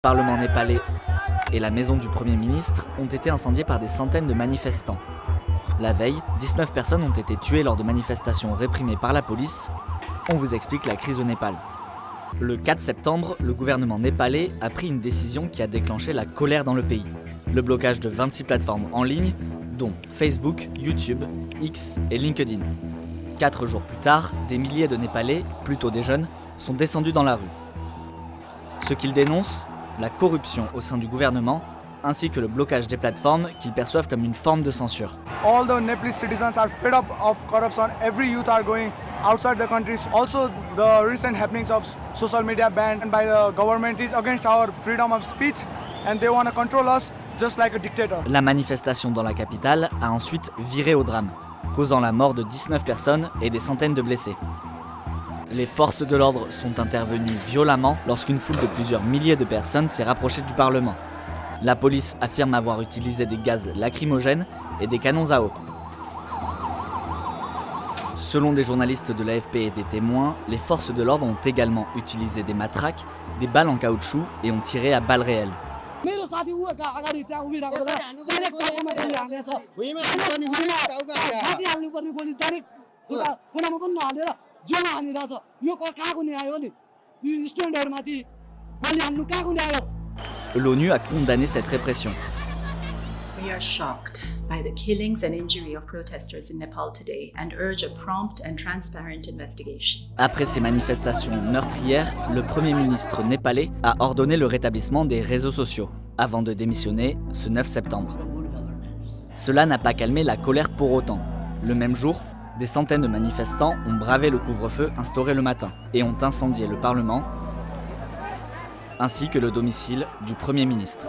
Parlement népalais et la maison du Premier ministre ont été incendiés par des centaines de manifestants. La veille, 19 personnes ont été tuées lors de manifestations réprimées par la police. On vous explique la crise au Népal. Le 4 septembre, le gouvernement népalais a pris une décision qui a déclenché la colère dans le pays. Le blocage de 26 plateformes en ligne, dont Facebook, YouTube, X et LinkedIn. 4 jours plus tard, des milliers de Népalais, plutôt des jeunes, sont descendus dans la rue. Ce qu'ils dénoncent, la corruption au sein du gouvernement, ainsi que le blocage des plateformes qu'ils perçoivent comme une forme de censure. All the Nepalese citizens are fed up of corruption. Every youth are going outside the country. Also, the recent happenings of social media ban by the government is against our freedom of speech, and they want to control us just like a dictator. La manifestation dans la capitale a ensuite viré au drame, causant la mort de 19 personnes et des centaines de blessés. Les forces de l'ordre sont intervenues violemment lorsqu'une foule de plusieurs milliers de personnes s'est rapprochée du Parlement. La police affirme avoir utilisé des gaz lacrymogènes et des canons à eau. Selon des journalistes de l'AFP et des témoins, les forces de l'ordre ont également utilisé des matraques, des balles en caoutchouc et ont tiré à balles réelles. L'ONU a condamné cette répression. We are shocked by the killings and injury of protesters in Nepal today and urge a prompt and transparent investigation. Après ces manifestations meurtrières, le Premier ministre népalais a ordonné le rétablissement des réseaux sociaux, avant de démissionner ce 9 septembre. Cela n'a pas calmé la colère pour autant. Le même jour, des centaines de manifestants ont bravé le couvre-feu instauré le matin et ont incendié le Parlement, ainsi que le domicile du Premier ministre.